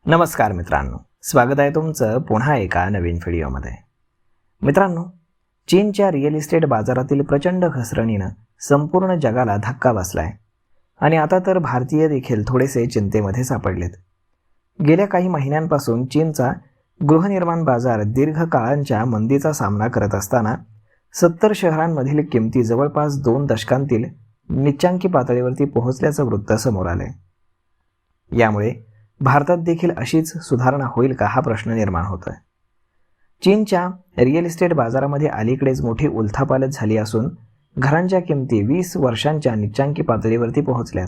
नमस्कार मित्रांनो, स्वागत आहे तुमचं पुन्हा एका नवीन व्हिडिओमध्ये. मित्रांनो, चीनच्या रिअल इस्टेट बाजारातील प्रचंड घसरणीनं संपूर्ण जगाला धक्का बसलाय आणि आता तर भारतीय देखील थोडेसे चिंतेमध्ये सापडलेत. गेल्या काही महिन्यांपासून चीनचा गृहनिर्माण बाजार दीर्घकाळांच्या मंदीचा सामना करत असताना 70 शहरांमधील किमती जवळपास 2 दशकांतील निच्चांकी पातळीवरती पोहोचल्याचं वृत्त समोर आलंय. यामुळे भारतात देखील अशीच सुधारणा होईल का हा प्रश्न निर्माण होतोय. चीनच्या रिअल इस्टेट बाजारामध्ये अलीकडेच मोठी उलथापालथ झाली असून घरांच्या किमती 20 वर्षांच्या निच्चांकी पातळीवरती पोहोचल्यात.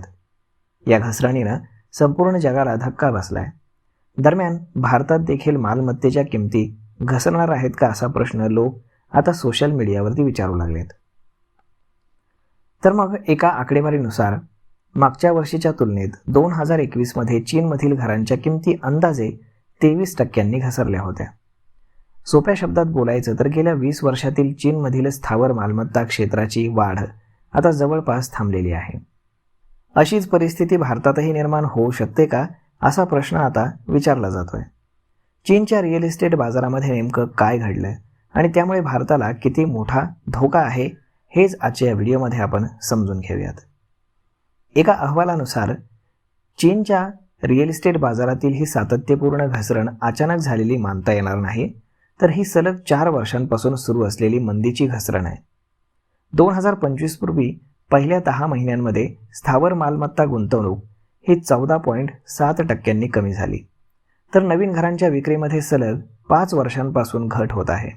या घसरणीनं संपूर्ण जगाला धक्का बसलाय. दरम्यान भारतात देखील मालमत्तेच्या किमती घसरणार आहेत का असा प्रश्न लोक आता सोशल मीडियावरती विचारू लागलेत. तर मग एका आकडेवारीनुसार मागच्या वर्षीच्या तुलनेत 2021 मध्ये चीनमधील घरांच्या किमती अंदाजे 23% घसरल्या होत्या. सोप्या शब्दात बोलायचं तर गेल्या 20 वर्षातील चीनमधील स्थावर मालमत्ता क्षेत्राची वाढ आता जवळपास थांबलेली आहे. अशीच परिस्थिती भारतातही निर्माण होऊ शकते का असा प्रश्न आता विचारला जातोय. चीनच्या रिअल इस्टेट बाजारामध्ये नेमकं काय घडलंय आणि त्यामुळे भारताला किती मोठा धोका आहे हेच आजच्या या व्हिडिओमध्ये आपण समजून घेऊयात. एका अहवालानुसार चीनच्या रिअल इस्टेट बाजारातील ही सातत्यपूर्ण घसरण अचानक झालेली मानता येणार नाही, तर ही सलग 4 वर्षांपासून सुरू असलेली मंदीची घसरण आहे. 2025 पूर्वी पहिल्या 10 महिन्यांमध्ये स्थावर मालमत्ता गुंतवणूक ही 14.7% कमी झाली, तर नवीन घरांच्या विक्रीमध्ये सलग 5 वर्षांपासून घट होत आहे.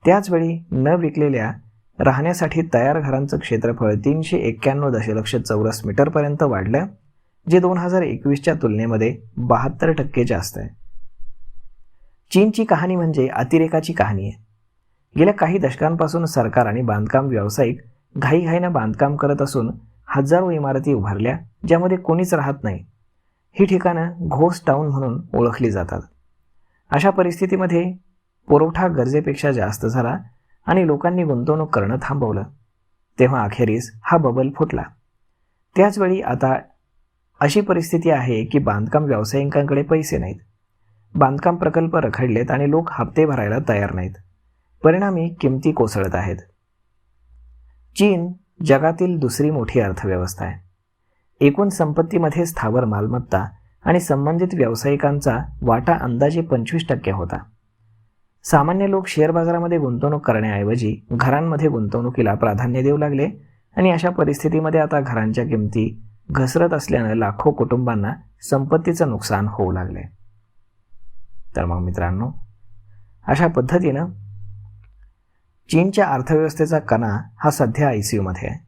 त्याचवेळी न विकलेल्या राहण्यासाठी तयार घरांचं क्षेत्रफळ 391 दशलक्ष चौरस मीटरपर्यंत वाढलं, जे 2021च्या तुलनेमध्ये 72% जास्त आहे. चीनची कहाणी म्हणजे अतिरेकाची कहाणी आहे. गेल्या काही दशकांपासून सरकार आणि बांधकाम व्यावसायिक घाईघाईनं बांधकाम करत असून हजारो इमारती उभारल्या ज्यामध्ये कोणीच राहत नाही. ही ठिकाणं घोस्ट टाऊन म्हणून ओळखली जातात. अशा परिस्थितीमध्ये पुरवठा गरजेपेक्षा जास्त झाला आणि लोकांनी गुंतवणूक करणं थांबवलं. तेव्हा अखेरीस हा बबल फुटला. त्याचवेळी आता अशी परिस्थिती आहे की बांधकाम व्यावसायिकांकडे पैसे नाहीत, बांधकाम प्रकल्प रखडलेत आणि लोक हप्ते भरायला तयार नाहीत. परिणामी किमती कोसळत आहेत. चीन जगातील दुसरी मोठी अर्थव्यवस्था आहे. एकूण संपत्तीमध्ये स्थावर मालमत्ता आणि संबंधित व्यावसायिकांचा वाटा अंदाजे 25% होता. सामान्य लोक शेअर बाजारामध्ये गुंतवणूक करण्याऐवजी घरांमध्ये गुंतवणुकीला प्राधान्य देऊ लागले आणि अशा परिस्थितीमध्ये आता घरांच्या किमती घसरत असल्यानं लाखो कुटुंबांना संपत्तीचं नुकसान होऊ लागले. तर मग मित्रांनो, अशा पद्धतीनं चीनच्या अर्थव्यवस्थेचा कणा हा सध्या ICUमध्ये आहे.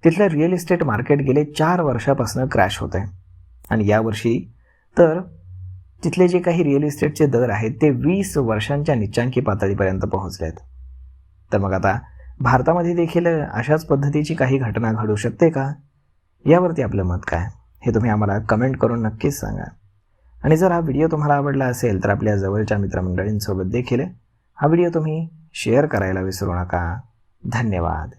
तिथलं रिअल इस्टेट मार्केट गेले 4 वर्षापासून क्रॅश होत आहे आणि यावर्षी तर तिथले जे काही रिअल इस्टेटचे दर आहेत ते 20 वर्षांच्या निच्चांकी पातळीपर्यंत पोहोचले आहेत. तर मग आता भारतामध्ये देखील अशाच पद्धतीची काही घटना घडू शकते का, यावरती आपलं मत काय हे तुम्ही आम्हाला कमेंट करून नक्कीच सांगा. आणि जर हा व्हिडिओ तुम्हाला आवडला असेल तर आपल्या जवळच्या मित्रमंडळींसोबत देखील हा व्हिडिओ तुम्ही शेअर करायला विसरू नका. धन्यवाद.